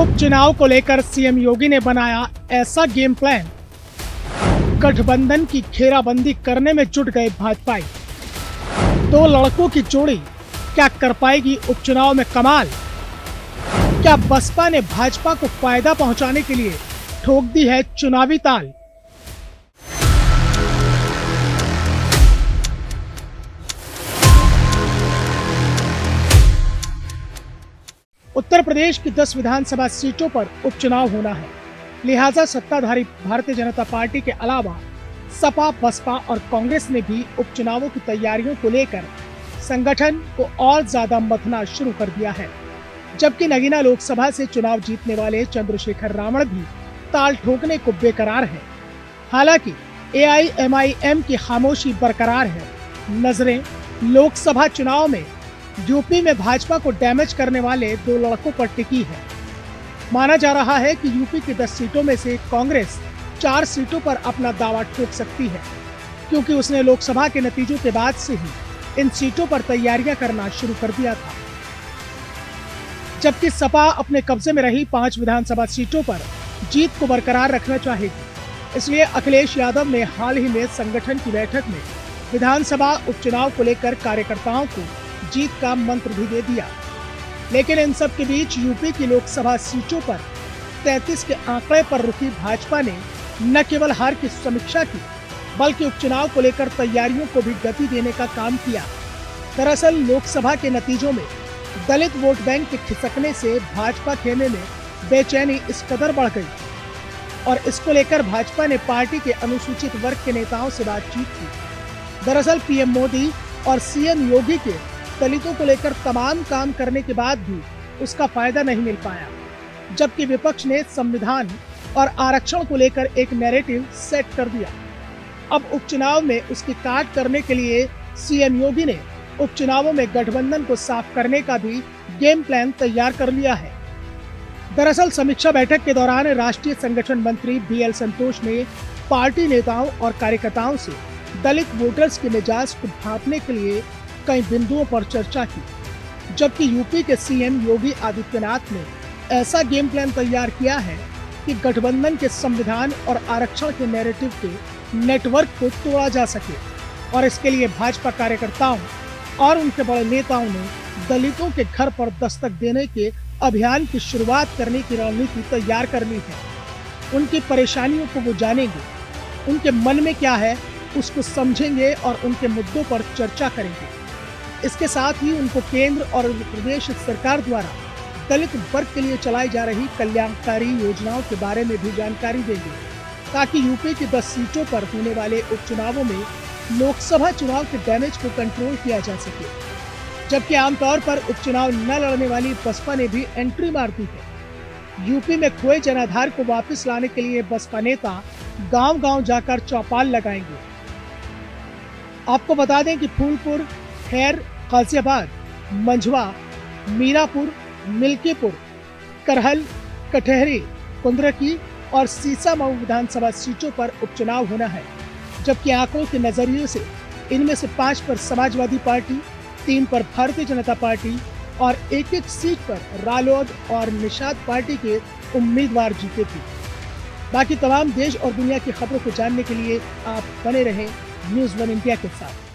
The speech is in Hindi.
उपचुनाव को लेकर सीएम योगी ने बनाया ऐसा गेम प्लान, गठबंधन की घेराबंदी करने में जुट गए भाजपाई। दो लड़कों की जोड़ी क्या कर पाएगी उपचुनाव में कमाल? क्या बसपा ने भाजपा को फायदा पहुंचाने के लिए ठोक दी है चुनावी ताल? उत्तर प्रदेश की 10 विधानसभा सीटों पर उपचुनाव होना है, लिहाजा सत्ताधारी भारतीय जनता पार्टी के अलावा सपा, बसपा और कांग्रेस ने भी उपचुनावों की तैयारियों को लेकर संगठन को और ज्यादा मथना शुरू कर दिया है। जबकि नगीना लोकसभा से चुनाव जीतने वाले चंद्रशेखर रावण भी ताल ठोकने को बेकरार है। हालांकि AIMIM की खामोशी बरकरार है। नजरें लोकसभा चुनाव में यूपी में भाजपा को डैमेज करने वाले दो लड़कों पर टिकी है। माना जा रहा है कि यूपी की 10 सीटों में से कांग्रेस 4 सीटों पर अपना दावा ठोक सकती है, क्योंकि उसने लोकसभा के नतीजों के बाद से ही इन सीटों पर तैयारियां करना शुरू कर दिया था। जबकि सपा अपने कब्जे में रही 5 विधानसभा सीटों पर जीत को बरकरार रखना चाहेगी। इसलिए अखिलेश यादव ने हाल ही में संगठन की बैठक में विधानसभा उपचुनाव को लेकर कार्यकर्ताओं को जीत का मंत्र भी दे दिया। लेकिन इन सब के बीच यूपी की लोकसभा सीटों पर 33 के आंकड़े पर रुकी भाजपा ने न केवल हार की समीक्षा की, बल्कि उपचुनाव को लेकर तैयारियों को भी गति देने का काम किया। दरअसल लोकसभा के नतीजों में दलित वोट बैंक के खिसकने से भाजपा खेमे में बेचैनी इस कदर बढ़ गई और इसको लेकर भाजपा ने पार्टी के अनुसूचित वर्ग के नेताओं से बातचीत की। दरअसल पीएम मोदी और सीएम योगी के दलितों को लेकर तमाम काम करने के बाद भी उसका फायदा नहीं मिल पाया, जबकि विपक्ष ने संविधान और आरक्षण को लेकर एक नैरेटिव सेट कर दिया। अब उपचुनाव में उसकी काट करने के लिए सीएम योगी ने उपचुनावों में गठबंधन को साफ करने का भी गेम प्लान तैयार कर लिया है। दरअसल समीक्षा बैठक के दौरान राष्ट्रीय संगठन मंत्री BL संतोष ने पार्टी नेताओं और कार्यकर्ताओं से दलित वोटर्स के मिजाज को भांपने के लिए कई बिंदुओं पर चर्चा की, जबकि यूपी के सीएम योगी आदित्यनाथ ने ऐसा गेम प्लान तैयार किया है कि गठबंधन के संविधान और आरक्षण के नैरेटिव के नेटवर्क को तोड़ा जा सके। और इसके लिए भाजपा कार्यकर्ताओं और उनके बड़े नेताओं ने दलितों के घर पर दस्तक देने के अभियान की शुरुआत करने की रणनीति तैयार कर ली है। उनकी परेशानियों को वो जानेंगे, उनके मन में क्या है उसको समझेंगे और उनके मुद्दों पर चर्चा करेंगे। इसके साथ ही उनको केंद्र और प्रदेश सरकार द्वारा दलित वर्ग के लिए चलाई जा रही कल्याणकारी योजनाओं के बारे में भी जानकारी देंगे, ताकि यूपी की 10 सीटों पर होने वाले उपचुनावों में लोकसभा चुनाव के डैमेज को कंट्रोल किया जा सके। जबकि आमतौर पर उपचुनाव न लड़ने वाली बसपा ने भी एंट्री मार दी है। यूपी में खोए जनाधार को वापस लाने के लिए बसपा नेता गांव-गांव जाकर चौपाल लगाएंगे। आपको बता दें कि फूलपुर, खैर, गाजियाबाद, मंझवा, मीरापुर, मिल्कीपुर, करहल, कटहरी, कुंद्रकी और सीसामऊ विधानसभा सीटों पर उपचुनाव होना है। जबकि आंकड़ों के नजरिए से इनमें से 5 पर समाजवादी पार्टी, 3 पर भारतीय जनता पार्टी और एक सीट पर रालोद और निषाद पार्टी के उम्मीदवार जीते थे। बाकी तमाम देश और दुनिया की खबरों को जानने के लिए आप बने रहें न्यूज़ 1 इंडिया के साथ।